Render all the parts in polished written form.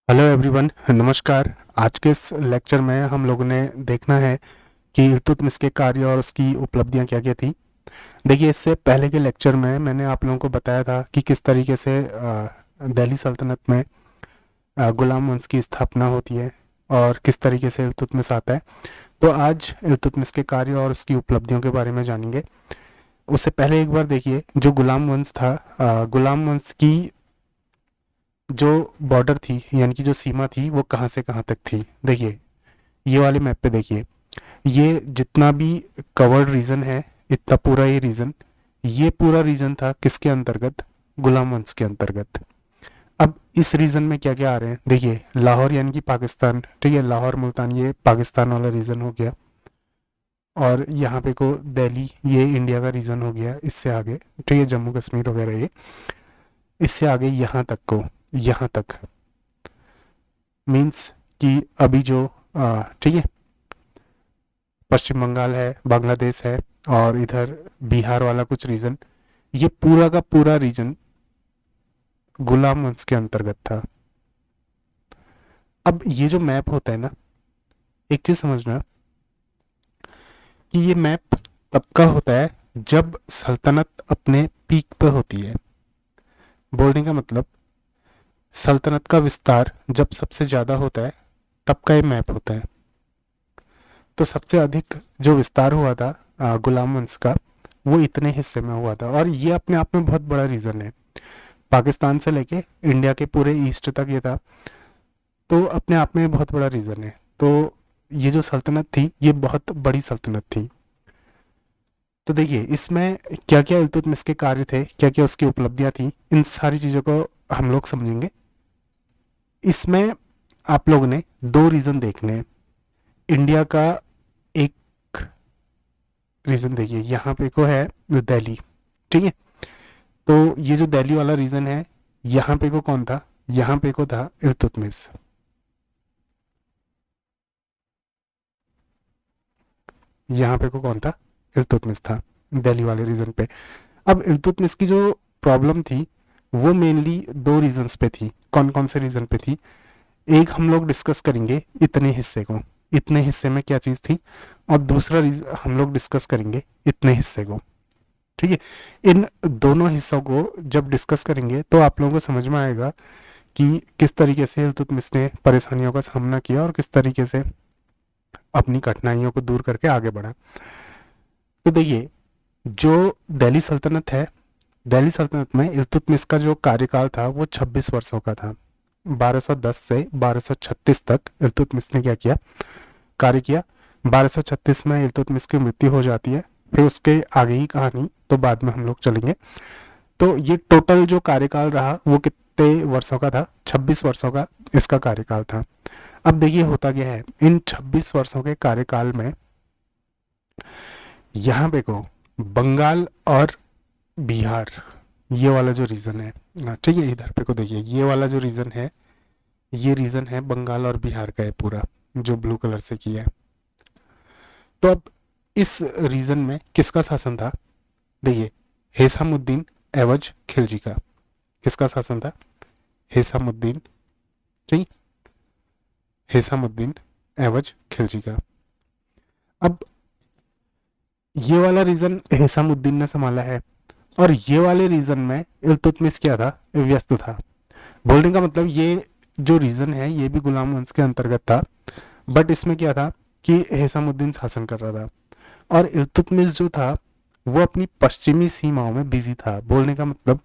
Hello everyone, नमस्कार। आज के इस लेक्चर में हम लोगों ने देखना है कि इल्तुतमिश के कार्य और उसकी उपलब्धियां क्या क्या थी। देखिए, इससे पहले के लेक्चर में मैंने आप लोगों को बताया था कि किस तरीके से दिल्ली सल्तनत में गुलाम वंश की स्थापना होती है और किस तरीके से इल्तुतमिश आता है। तो आज इल्तुतमिश के कार्य और उसकी उपलब्धियों के बारे में जानेंगे। उससे पहले एक बार देखिए, जो गुलाम वंश था, गुलाम वंश की जो बॉर्डर थी यानी कि जो सीमा थी वो कहाँ से कहाँ तक थी। देखिए, ये वाले मैप पे देखिए, ये जितना भी कवर्ड रीजन है, इतना पूरा ये पूरा रीजन था किसके अंतर्गत? गुलाम वंश के अंतर्गत। अब इस रीजन में क्या क्या आ रहे हैं, देखिए लाहौर यानी कि पाकिस्तान, ठीक है, लाहौर मुल्तान ये पाकिस्तान वाला रीजन हो गया। और यहाँ पे को दिल्ली, ये इंडिया का रीजन हो गया। इससे आगे, ठीक है, जम्मू कश्मीर वगैरह ये। इससे आगे यहाँ तक को, यहाँ तक मीन्स कि अभी जो ठीक है, पश्चिम बंगाल है, बांग्लादेश है और इधर बिहार वाला कुछ रीजन, ये पूरा का पूरा रीजन गुलाम वंश के अंतर्गत था। अब ये जो मैप होता है ना, एक चीज समझना कि ये मैप तब का होता है जब सल्तनत अपने पीक पर होती है। बोलने का मतलब, सल्तनत का विस्तार जब सबसे ज्यादा होता है तब का ये मैप होता है। तो सबसे अधिक जो विस्तार हुआ था गुलाम वंश का, वो इतने हिस्से में हुआ था। और ये अपने आप में बहुत बड़ा रीजन है। पाकिस्तान से लेके इंडिया के पूरे ईस्ट तक ये था, तो अपने आप में बहुत बड़ा रीजन है। तो ये जो सल्तनत थी ये बहुत बड़ी सल्तनत थी। तो देखिए, इसमें क्या क्या इल्तुतमिश के कार्य थे, क्या क्या उसकी उपलब्धियां थी, इन सारी चीज़ों को हम लोग समझेंगे। इसमें आप लोगों ने दो रीजन देखने हैं। इंडिया का एक रीजन देखिए, यहाँ पे को है दिल्ली, ठीक है। तो ये जो दिल्ली वाला रीजन है, यहाँ पे को कौन था? यहाँ पे को था इल्तुतमिश। यहाँ पे को कौन था? इल्तुतमिश था, दिल्ली वाले रीजन पे। अब इल्तुतमिश की जो प्रॉब्लम थी वो मेनली दो रीजन्स पे थी। कौन कौन से रीजन पे थी? एक हम लोग डिस्कस करेंगे इतने हिस्से को, इतने हिस्से में क्या चीज़ थी, और दूसरा हम लोग डिस्कस करेंगे इतने हिस्से को, ठीक है। इन दोनों हिस्सों को जब डिस्कस करेंगे तो आप लोगों को समझ में आएगा कि किस तरीके से इल्तुतमिश ने परेशानियों का सामना किया और किस तरीके से अपनी कठिनाइयों को दूर करके आगे बढ़ा। तो देखिए, जो दिल्ली सल्तनत है, दिल्ली सल्तनत में इल्तुतमिश का जो कार्यकाल था वो 26 वर्षों का था। 1210 से 1236 तक इल्तुतमिश ने क्या किया? कार्य किया। 1236 में इल्तुतमिश की मृत्यु हो जाती है। फिर उसके आगे ही कहानी तो बाद में हम लोग चलेंगे। तो ये टोटल जो कार्यकाल रहा वो कितने वर्षों का था? 26 वर्षों का इसका कार्यकाल था। अब देखिए होता क्या है, इन 26 वर्षों के कार्यकाल में यहाँ पे को बंगाल और बिहार, ये वाला जो रीजन है, ठीक है, इधर पे को देखिए, ये वाला जो रीजन है, ये रीजन है बंगाल और बिहार का है पूरा, जो ब्लू कलर से किया है। तो अब इस रीजन में किसका शासन था? देखिए, हेसामुद्दीन एवज खिलजी का। किसका शासन था? हेसामुद्दीन, ठीक, हेसामुद्दीन एवज खिलजी का। अब ये वाला रीजन हेसामुद्दीन ने संभाला है और ये वाले रीजन में इल्तुतमिश क्या था? व्यस्त था। बोलने का मतलब, ये जो रीजन है ये भी गुलाम वंश के अंतर्गत था, बट इसमें क्या था कि हेसामुद्दीन शासन कर रहा था और इल्तुतमिश जो था वो अपनी पश्चिमी सीमाओं में बिजी था। बोलने का मतलब,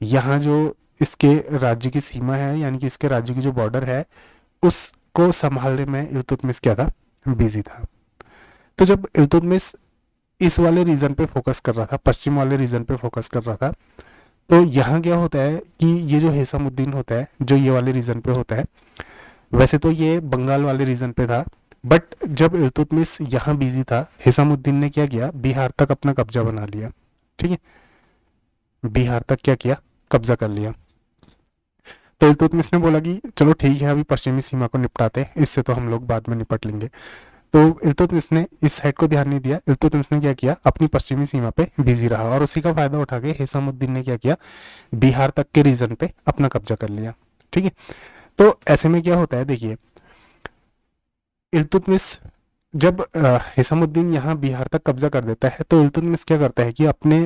यहाँ जो इसके राज्य की सीमा है यानी कि इसके राज्य की जो बॉर्डर है उसको संभालने में इल्तुतमिश क्या था? बिजी था। तो जब इल्तुतमिश इस वाले रीजन पे फोकस कर रहा था, पश्चिम वाले रीजन पे फोकस कर रहा था, तो यहाँ क्या होता है कि ये जो हेसामुद्दीन होता है, जो ये वाले रीजन पे होता है, वैसे तो ये बंगाल वाले रीजन पे था, बट जब इल्तुतमिश यहाँ बिजी था, हेसामुद्दीन ने क्या किया? बिहार तक अपना कब्जा बना लिया, ठीक है, बिहार तक क्या किया? कब्जा कर लिया। तो इल्तुतमिश ने बोला कि चलो ठीक है, अभी पश्चिमी सीमा को निपटाते हैं, इससे तो हम लोग बाद में निपट लेंगे। तो इल्तुतमिश ने इस साइड को ध्यान नहीं दिया। इल्तुतमिश ने क्या किया? अपनी पश्चिमी सीमा पे बिजी रहा और उसी का फायदा उठा के हेसामुद्दीन ने क्या किया? बिहार तक के रीजन पे अपना कब्जा कर लिया, ठीक है। तो ऐसे में क्या होता है, देखिए इल्तुतमिश जब हिसामुद्दीन यहाँ बिहार तक कब्जा कर देता है तो इल्तुतमिश क्या करता है कि अपने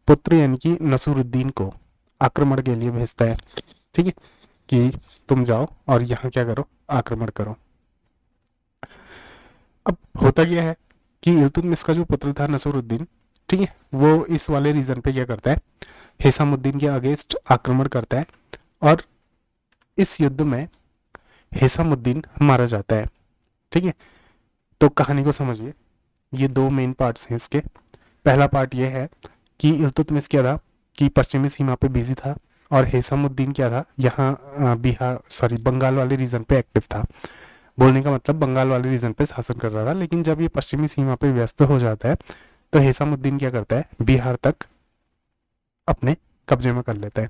पुत्र यानी कि नसूरुद्दीन को आक्रमण के लिए भेजता है, ठीक है, कि तुम जाओ और यहाँ क्या करो, आक्रमण करो। अब होता क्या है कि इल्तुतमिश का जो पुत्र था नसूरुद्दीन, ठीक है, वो इस वाले रीजन पे क्या करता है, हिसामुद्दीन के अगेंस्ट आक्रमण करता है और इस युद्ध में हिसामुद्दीन मारा जाता है, ठीक है। तो कहानी को समझिए, ये दो मेन पार्ट्स हैं इसके। पहला पार्ट ये है कि इल्तुतमिश क्या था कि पश्चिमी सीमा पे बिजी था और हिसामुद्दीन क्या था, यहाँ बिहार सॉरी बंगाल वाले रीजन पे एक्टिव था। बोलने का मतलब बंगाल वाले रीजन पे शासन कर रहा था, लेकिन जब ये पश्चिमी सीमा पे व्यस्त हो जाता है तो हिसामुद्दीन क्या करता है, बिहार तक अपने कब्जे में कर लेता है।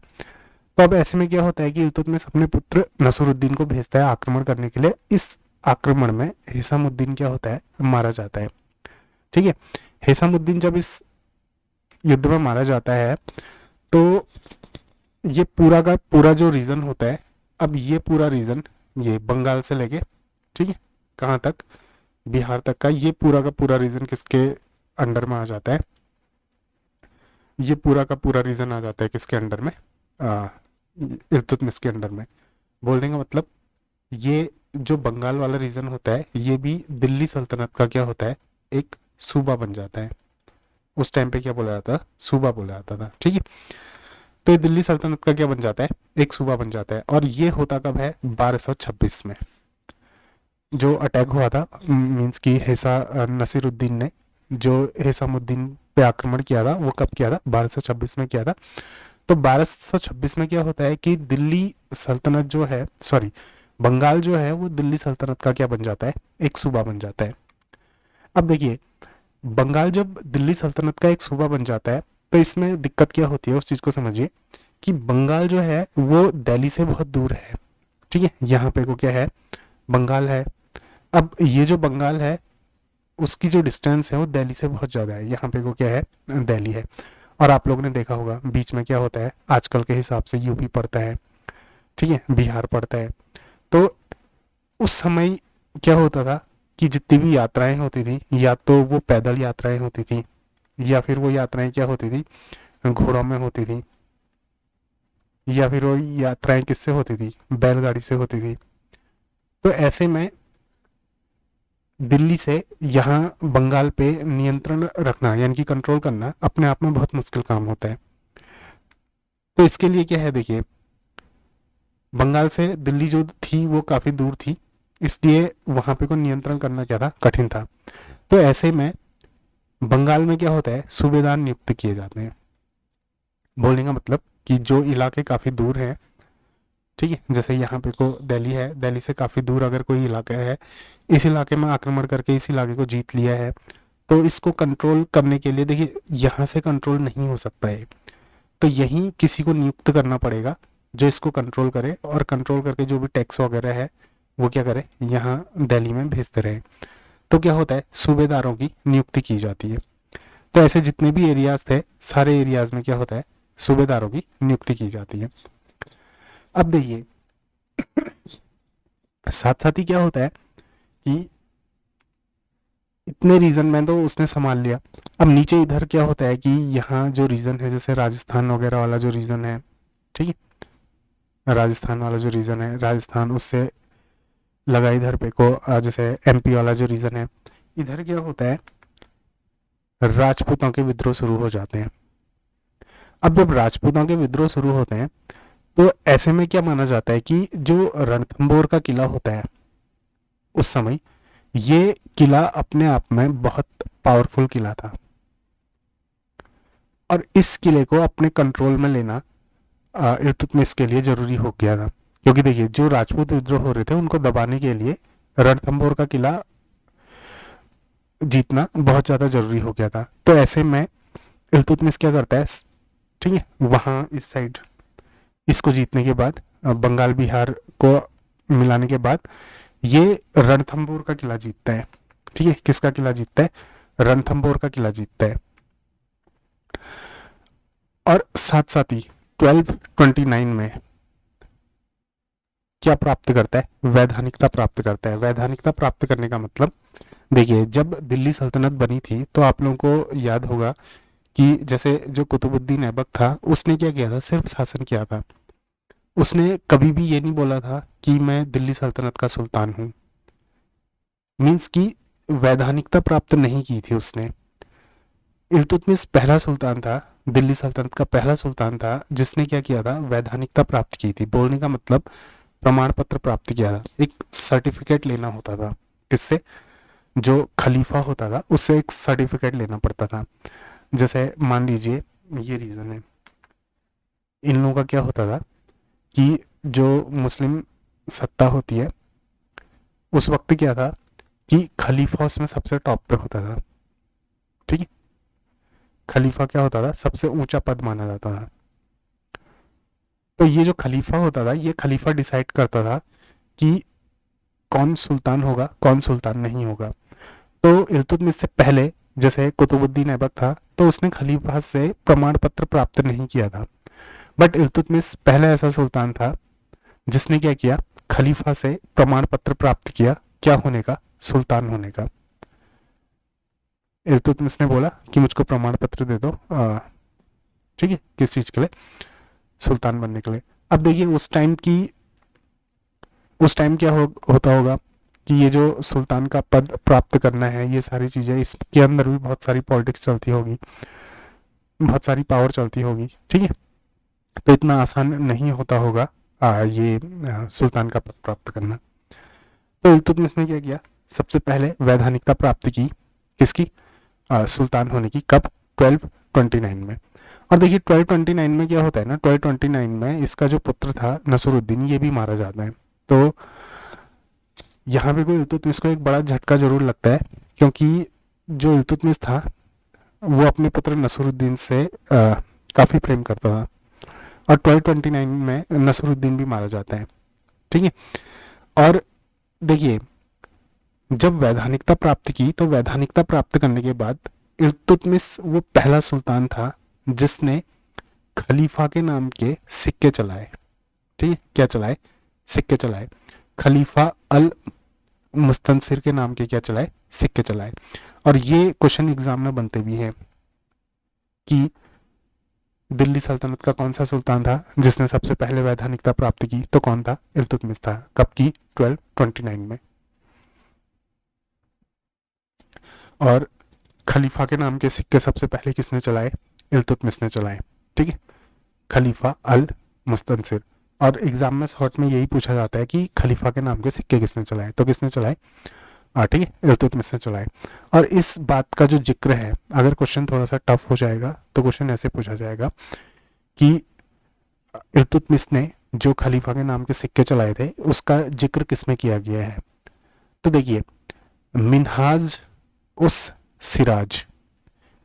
तो अब ऐसे में क्या होता है कि इल्तुतमिश अपने पुत्र नसूरुद्दीन को भेजता है आक्रमण करने के लिए। इस आक्रमण में हिसामुद्दीन क्या होता है, मारा जाता है, ठीक है। हिसामुद्दीन जब इस युद्ध में मारा जाता है तो ये पूरा का पूरा जो रीजन होता है, अब ये पूरा रीजन ये बंगाल से लेके, ठीक है, कहाँ तक, बिहार तक का ये पूरा का पूरा रीजन किसके अंडर में आ जाता है, ये पूरा का पूरा रीजन आ जाता है किसके अंडर में, इल्तुतमिश के अंडर में। बोलने का मतलब ये जो बंगाल वाला रीजन होता है ये भी दिल्ली सल्तनत का क्या होता है, एक सूबा बन जाता है। उस टाइम पे क्या बोला जाता था, सूबा बोला जाता था, ठीक है। तो ये दिल्ली सल्तनत का क्या बन जाता है, एक सूबा बन जाता है। और ये होता कब है, 1226 में जो अटैक हुआ था, मींस कि नसीरुद्दीन ने जो हिसामुद्दीन पे आक्रमण किया था वो कब किया था, 1226 में किया था। तो 1226 में क्या होता है कि दिल्ली सल्तनत जो है, सॉरी बंगाल जो है वो दिल्ली सल्तनत का क्या बन जाता है, एक सूबा बन जाता है। अब देखिए बंगाल जब दिल्ली सल्तनत का एक सूबा बन जाता है तो इसमें दिक्कत क्या होती है, उस चीज को समझिए कि बंगाल जो है वो दिल्ली से बहुत दूर है, ठीक है। यहाँ पे को क्या है, बंगाल है। अब ये जो बंगाल है उसकी जो डिस्टेंस है वो दिल्ली से बहुत ज़्यादा है, यहाँ पे को क्या है, दिल्ली है। और आप लोगों ने देखा होगा बीच में क्या होता है, आजकल के हिसाब से यूपी पड़ता है, ठीक है, बिहार पड़ता है। तो उस समय क्या होता था कि जितनी भी यात्राएं होती थी या तो वो पैदल यात्राएं होती थी या फिर वो यात्राएं क्या होती थी, घोड़ों में होती थी, या फिर वो यात्राएं किससे होती थी, बैलगाड़ी से होती थी। तो ऐसे में दिल्ली से यहाँ बंगाल पे नियंत्रण रखना यानी कि कंट्रोल करना अपने आप में बहुत मुश्किल काम होता है। तो इसके लिए क्या है, देखिए बंगाल से दिल्ली जो थी वो काफ़ी दूर थी, इसलिए वहाँ पे को नियंत्रण करना क्या था, कठिन था। तो ऐसे में बंगाल में क्या होता है, सूबेदार नियुक्त किए जाते हैं। बोलने का मतलब कि जो इलाके काफ़ी दूर हैं, ठीक है, जैसे यहाँ पे को दिल्ली है, दिल्ली से काफ़ी दूर अगर कोई इलाका है, इस इलाके में आक्रमण करके इस इलाके को जीत लिया है, तो इसको कंट्रोल करने के लिए देखिए यहाँ से कंट्रोल नहीं हो सकता है, तो यहीं किसी को नियुक्त करना पड़ेगा जो इसको कंट्रोल करे और कंट्रोल करके जो भी टैक्स वगैरह है वो क्या करे, यहाँ दिल्ली में भेजते रहे। तो क्या होता है, सूबेदारों की नियुक्ति की जाती है। तो ऐसे जितने भी एरियाज थे सारे एरियाज में क्या होता है, सूबेदारों की नियुक्ति की जाती है। अब देखिए साथ साथ ही क्या होता है कि इतने रीजन में तो उसने संभाल लिया। अब नीचे इधर क्या होता है कि यहाँ जो रीजन है जैसे राजस्थान वगैरह वाला जो रीजन है, ठीक है, राजस्थान वाला जो रीजन है, राजस्थान उससे लगा इधर पे को जैसे एमपी वाला जो रीजन है, इधर क्या होता है, राजपूतों के विद्रोह शुरू हो जाते हैं। अब जब राजपूतों के विद्रोह शुरू होते हैं तो ऐसे में क्या माना जाता है कि जो रणथंबोर का किला होता है उस समय, ये किला अपने आप में बहुत पावरफुल किला था और इस किले को अपने कंट्रोल में लेना इल्तुतमिश के लिए जरूरी हो गया था। क्योंकि देखिए जो राजपूत विद्रोह हो रहे थे उनको दबाने के लिए रणथंबोर का किला जीतना बहुत ज़्यादा जरूरी हो गया था। तो ऐसे में इल्तुतमिश क्या करता है, ठीक है, वहाँ इस साइड इसको जीतने के बाद बंगाल बिहार को मिलाने के बाद ये रणथंबोर का किला जीतता है, ठीक है। किसका किला जीतता है, रणथंबोर का किला जीतता है। और साथ साथ ही 1229 में क्या प्राप्त करता है, वैधानिकता प्राप्त करता है। वैधानिकता प्राप्त करने का मतलब, देखिए जब दिल्ली सल्तनत बनी थी तो आप लोगों को याद होगा कि जैसे जो कुतुबुद्दीन ऐबक था उसने क्या किया था, सिर्फ शासन किया था। उसने कभी भी ये नहीं बोला था कि मैं दिल्ली सल्तनत का सुल्तान हूँ। मीन्स कि वैधानिकता प्राप्त नहीं की थी उसने। इल्तुतमिश पहला सुल्तान था, दिल्ली सल्तनत का पहला सुल्तान था जिसने क्या किया था, वैधानिकता प्राप्त की थी। बोलने का मतलब प्रमाण पत्र प्राप्त किया था, एक सर्टिफिकेट लेना होता था। किससे, जो खलीफा होता था उससे एक सर्टिफिकेट लेना पड़ता था। जैसे मान लीजिए ये रीज़न है, इन लोगों का क्या होता था कि जो मुस्लिम सत्ता होती है उस वक्त क्या था कि खलीफा उसमें सबसे टॉप पे होता था। ठीक है, खलीफा क्या होता था, सबसे ऊंचा पद माना जाता था। तो ये जो खलीफा होता था, ये खलीफा डिसाइड करता था कि कौन सुल्तान होगा कौन सुल्तान नहीं होगा। तो इल्तुतमिश से पहले जैसे कुतुबुद्दीन ऐबक था तो उसने खलीफा से प्रमाण पत्र प्राप्त नहीं किया था। बट इल्तुतमिश पहला ऐसा सुल्तान था जिसने क्या किया, खलीफा से प्रमाण पत्र प्राप्त किया, क्या होने का, सुल्तान होने का। इल्तुतमिश ने बोला कि मुझको प्रमाण पत्र दे दो, ठीक है, किस चीज के लिए, सुल्तान बनने के लिए। अब देखिए उस टाइम क्या होता होगा कि ये जो सुल्तान का पद प्राप्त करना है, ये सारी चीजें, इसके अंदर भी बहुत सारी पॉलिटिक्स चलती होगी, बहुत सारी पावर चलती होगी। ठीक है, तो इतना आसान नहीं होता होगा सुल्तान का पद प्राप्त करना। तो इल्तुतमिश ने क्या किया, सबसे पहले वैधानिकता प्राप्त की, किसकी, सुल्तान होने की। कब, 1229 में। और देखिए 1229 में क्या होता है ना, 1229 में इसका जो पुत्र था नसरुद्दीन, ये भी मारा जाता है। तो यहाँ पे कोई इल्तुतमिश को एक बड़ा झटका जरूर लगता है, क्योंकि जो इल्तुतमिश था वो अपने पुत्र नसरुद्दीन से काफ़ी प्रेम करता था, और 1229 में नसरुद्दीन भी मारा जाता है। ठीक है, और देखिए जब वैधानिकता प्राप्त की, तो वैधानिकता प्राप्त करने के बाद इल्तुतमिश वो पहला सुल्तान था जिसने खलीफा के नाम के सिक्के चलाए। ठीक है, क्या चलाए, सिक्के चलाए। खलीफा अल मुस्तनसिर के नाम के क्या चलाए, सिक्के चलाए। और ये क्वेश्चन एग्जाम में बनते भी हैं कि दिल्ली सल्तनत का कौन सा सुल्तान था जिसने सबसे पहले वैधानिकता प्राप्त की, तो कौन था, इल्तुतमिश था। कब की, 1229 में। और खलीफा के नाम के सिक्के सबसे पहले किसने चलाए, इल्तुतमिश ने चलाए। ठीक है, खलीफा अल मुस्तनसिर। और एग्जाम में शॉर्ट में यही पूछा जाता है कि खलीफा के नाम के सिक्के किसने चलाए, तो किसने चलाए, ठीक है, इल्तुतमिश ने चलाए। और इस बात का जो जिक्र है, अगर क्वेश्चन थोड़ा सा टफ हो जाएगा तो क्वेश्चन ऐसे पूछा जाएगा कि इल्तुतमिश ने जो खलीफा के नाम के सिक्के चलाए थे उसका जिक्र किसमें किया गया है। तो देखिए मिनहाज उस सिराज,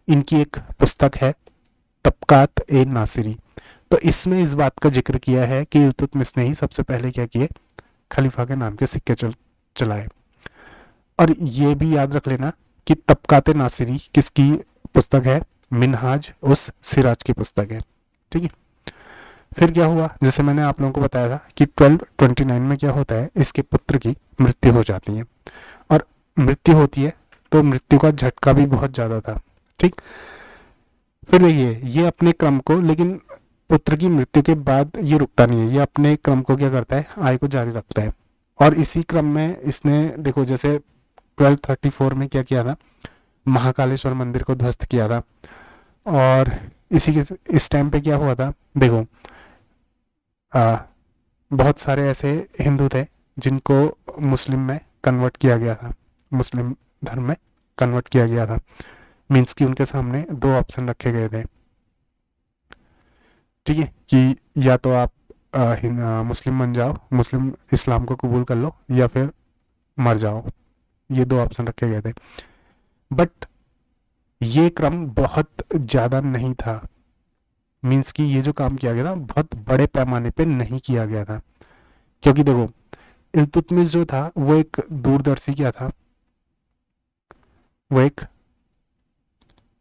इनकी एक पुस्तक है तबकात ए नासिरी। तो इसमें इस बात का जिक्र किया है कि इल्तुतमिश ने ही सबसे पहले क्या किए, खलीफा के नाम के सिक्के चलाए। और ये भी याद रख लेना कि तबकात ए नासिरी किसकी पुस्तक है, मिनहाज उस सिराज की पुस्तक है। ठीक है, फिर क्या हुआ, जैसे मैंने आप लोगों को बताया था कि 1229 में क्या होता है, इसके पुत्र की मृत्यु हो जाती है। और मृत्यु होती है तो मृत्यु का झटका भी बहुत ज़्यादा था। ठीक, फिर देखिए ये अपने क्रम को, लेकिन पुत्र की मृत्यु के बाद ये रुकता नहीं है, ये अपने क्रम को क्या करता है, आय को जारी रखता है। और इसी क्रम में इसने देखो जैसे 1234 में क्या किया था, महाकालेश्वर मंदिर को ध्वस्त किया था। और इसी के इस टाइम पे क्या हुआ था, देखो बहुत सारे ऐसे हिंदू थे जिनको मुस्लिम में कन्वर्ट किया गया था, मुस्लिम धर्म में कन्वर्ट किया गया था। मीन्स कि उनके सामने दो ऑप्शन रखे गए थे। ठीक है, कि या तो आप मुस्लिम बन जाओ, मुस्लिम इस्लाम को कबूल कर लो, या फिर मर जाओ। ये दो ऑप्शन रखे गए थे। बट ये क्रम बहुत ज़्यादा नहीं था। मीन्स कि ये जो काम किया गया था बहुत बड़े पैमाने पे नहीं किया गया था, क्योंकि देखो इल्तुतमिश जो था वो एक दूरदर्शी क्या था, वो एक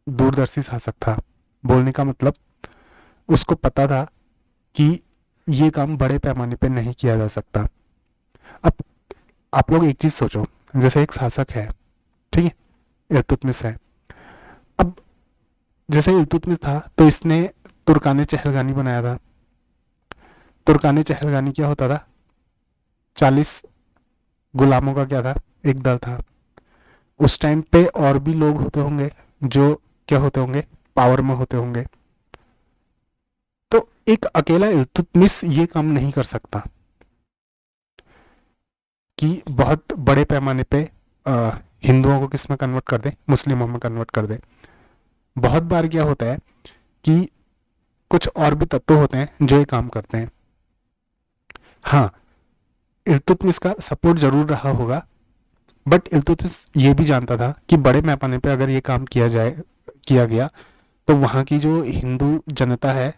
दूरदर्शी शासक था। बोलने का मतलब उसको पता था कि ये काम बड़े पैमाने पे नहीं किया जा सकता। आप लोग एक चीज सोचो, जैसे एक शासक है, ठीक है, इल्तुतमिश है। अब जैसे इल्तुतमिश था तो इसने तुर्काने चहलगानी बनाया था। तुर्काने चहलगानी क्या होता था, 40 गुलामों का क्या था, एक दल था। उस टाइम पे और भी लोग होते होंगे जो क्या होते होंगे, पावर में होते होंगे। तो एक अकेला इल्तुतमिश ये काम नहीं कर सकता कि बहुत बड़े पैमाने पे हिंदुओं को किस में कन्वर्ट कर दे, मुस्लिमों में कन्वर्ट कर दे। बहुत बार क्या होता है कि कुछ और भी तत्व होते हैं जो ये काम करते हैं। हाँ, इल्तुतमिश का सपोर्ट जरूर रहा होगा, बट इल्तुतमिश ये भी जानता था कि बड़े पैमाने पे अगर ये काम किया गया तो वहाँ की जो हिंदू जनता है,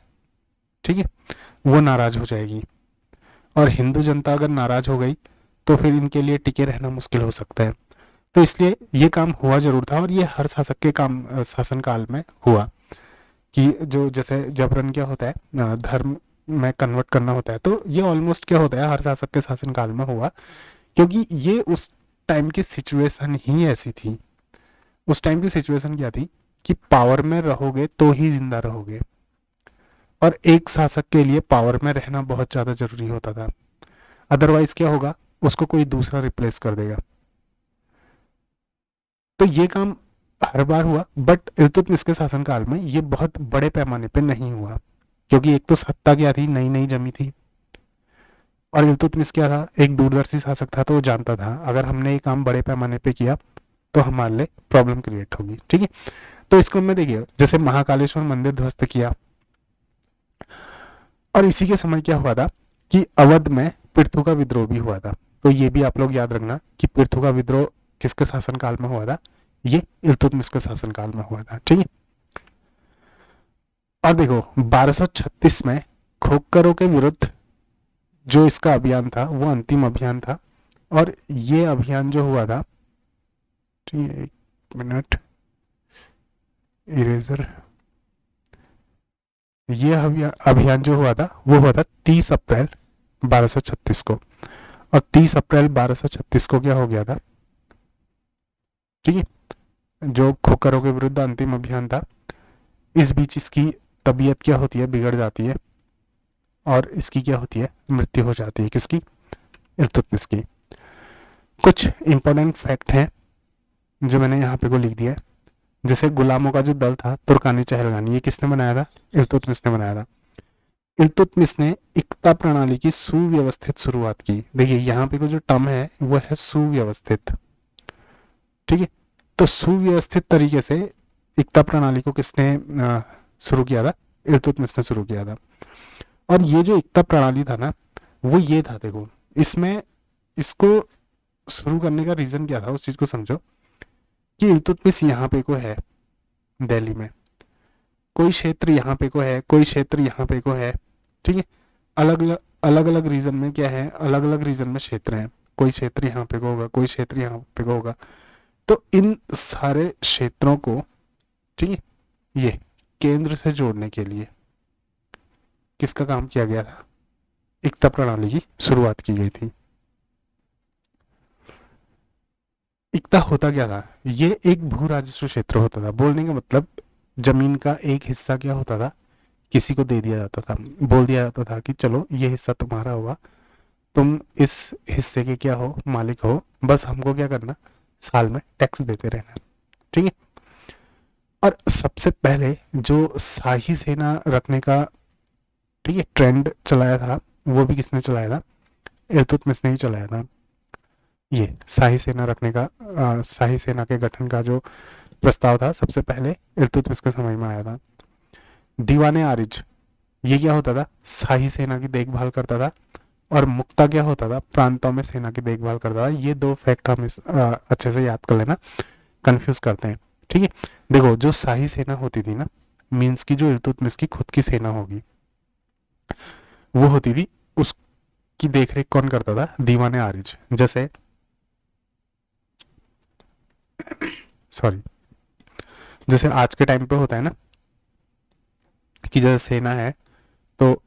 ठीक है, वो नाराज हो जाएगी। और हिंदू जनता अगर नाराज हो गई तो फिर इनके लिए टिके रहना मुश्किल हो सकता है। तो इसलिए ये काम हुआ जरूर था, और ये हर शासक के शासन काल में हुआ कि जो जैसे जबरन क्या होता है, धर्म में कन्वर्ट करना होता है। तो ये ऑलमोस्ट क्या होता है, हर शासक के शासन काल में हुआ, क्योंकि ये उस टाइम की सिचुएशन ही ऐसी थी। उस टाइम की सिचुएशन क्या थी कि पावर में रहोगे तो ही जिंदा रहोगे, और एक शासक के लिए पावर में रहना बहुत ज़्यादा जरूरी होता था। अदरवाइज क्या होगा, उसको कोई दूसरा रिप्लेस कर देगा। तो ये काम हर बार हुआ, बट इल्तुतमिश के शासनकाल में ये बहुत बड़े पैमाने पे नहीं हुआ, क्योंकि एक तो सत्ता क्या थी, नई नई जमी थी, और इल्तुतमिश क्या था, एक दूरदर्शी शासक था। तो वो जानता था अगर हमने ये काम बड़े पैमाने पे किया तो हमारे लिए प्रॉब्लम क्रिएट होगी, ठीक है। तो इसको में देखिए, जैसे महाकालेश्वर मंदिर ध्वस्त किया, और इसी के समय क्या हुआ था कि अवध में पृथु का विद्रोह भी हुआ था। तो ये भी आप लोग याद रखना कि पृथु का विद्रोह किसके शासनकाल में हुआ था, ये इल्तुतमिश के शासनकाल में हुआ था, ठीक है। और देखो 1236 में खोखरों के विरुद्ध जो इसका अभियान था वो अंतिम अभियान था, और ये अभियान जो हुआ था, ठीक है, 1 मिनट, इरेजर, ये अभियान जो हुआ था वो हुआ था 30 अप्रैल 1236 को। और 30 अप्रैल 1236 को क्या हो गया था, ठीक है, जो खोखरों के विरुद्ध अंतिम अभियान था, इस बीच इसकी तबीयत क्या होती है, बिगड़ जाती है, और इसकी क्या होती है, मृत्यु हो जाती है, किसकी, इल्तुतमिश की। कुछ इंपॉर्टेंट फैक्ट हैं जो मैंने यहाँ पे को लिख दिया है। जैसे गुलामों का जो दल था तुर्कानी चहलगानी, ये किसने बनाया था, इल्तुतमिश ने बनाया था। इल्तुतमिश ने इक्ता प्रणाली की सुव्यवस्थित शुरुआत की। देखिए यहाँ पे को जो टर्म है वो है सुव्यवस्थित, ठीक है। तो सुव्यवस्थित तरीके से इक्ता प्रणाली को किसने शुरू किया था, इल्तुतमिश ने शुरू किया था। और ये जो इक्ता प्रणाली था ना, वो ये था, देखो इसमें, इसको शुरू करने का रीजन क्या था, उस चीज को समझो कि इल्तुतमिश यहाँ पे को है दिल्ली में, कोई क्षेत्र यहाँ पे को है, कोई क्षेत्र यहाँ पे को है, ठीक है। अलग अलग रीजन में क्या है, अलग अलग रीजन में क्षेत्र हैं, कोई क्षेत्र यहाँ पे को होगा, कोई क्षेत्र यहाँ पे को होगा। तो इन सारे क्षेत्रों को, ठीक है, ये केंद्र से जोड़ने के लिए किसका काम किया गया था, एकता प्रणाली की शुरुआत की गई थी। एकता होता क्या था, ये एक भू राजस्व क्षेत्र होता था। बोलने का मतलब जमीन का एक हिस्सा क्या होता था, किसी को दे दिया जाता था, बोल दिया जाता था कि चलो ये हिस्सा तुम्हारा होगा, तुम इस हिस्से के क्या हो, मालिक हो, बस हमको क्या करना, साल में टैक्स देते रहना, ठीक है। और सबसे पहले जो शाही सेना रखने का, ठीक है, ट्रेंड चलाया था, वो भी किसने चलाया था, इल्तुतमिश ने ही चलाया था। ये शाही सेना रखने का, शाही सेना के गठन का जो प्रस्ताव था, सबसे पहले इल्तुतमिश के समय में आया था। दीवाने आरिज, ये क्या होता था, शाही सेना की देखभाल करता था, और मुक्ता क्या होता था, प्रांतों में सेना की देखभाल करता था। ये दो फैक्ट हम अच्छे से याद कर लेना, कंफ्यूज करते हैं, ठीक है। देखो जो शाही सेना होती थी ना, मीन्स की जो इल्तुतमिश की खुद की सेना होगी वो होती थी, उसकी देखरेख कौन करता था, दीवाने आरिज। जैसे सॉरी, जैसे आज के टाइम पे होता है ना कि जैसे सेना है तो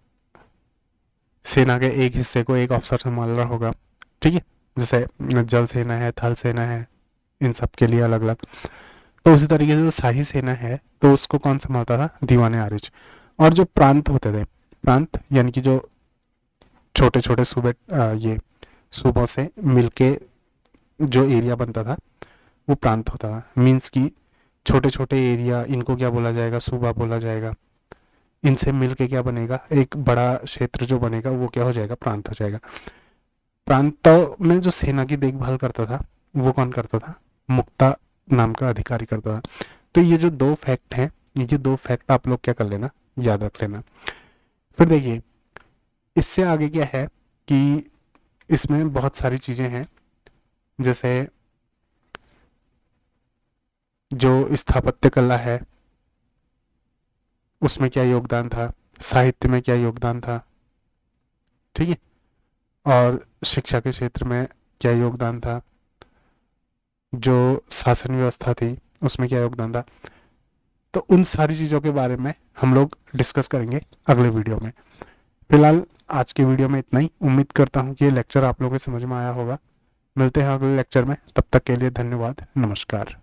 सेना के एक हिस्से को एक अफसर संभाल रहा होगा, ठीक है, जैसे जल सेना है, थल सेना है, इन सब के लिए अलग अलग। तो उसी तरीके से जो शाही सेना है तो उसको कौन संभालता था? दीवान आरिज। और जो प्रांत होते थे, प्रांत यानी कि जो छोटे छोटे सूबे, ये सूबों से मिलके जो एरिया बनता था वो प्रांत होता था। मीन्स कि छोटे छोटे एरिया, इनको क्या बोला जाएगा? सूबा बोला जाएगा। इनसे मिलके क्या बनेगा? एक बड़ा क्षेत्र जो बनेगा वो क्या हो जाएगा? प्रांत हो जाएगा। प्रांतों में जो सेना की देखभाल करता था वो कौन करता था? मुक्ता नाम का अधिकारी करता था। तो ये जो दो फैक्ट हैं, ये दो फैक्ट आप लोग क्या कर लेना, याद रख लेना। फिर देखिए इससे आगे क्या है कि इसमें बहुत सारी चीज़ें हैं, जैसे जो स्थापत्य कला है उसमें क्या योगदान था, साहित्य में क्या योगदान था, ठीक है, और शिक्षा के क्षेत्र में क्या योगदान था, जो शासन व्यवस्था थी उसमें क्या योगदान था। तो उन सारी चीज़ों के बारे में हम लोग डिस्कस करेंगे अगले वीडियो में। फिलहाल आज के वीडियो में इतना ही। उम्मीद करता हूँ कि ये लेक्चर आप लोगों को समझ में आया होगा। मिलते हैं अगले लेक्चर में, तब तक के लिए धन्यवाद, नमस्कार।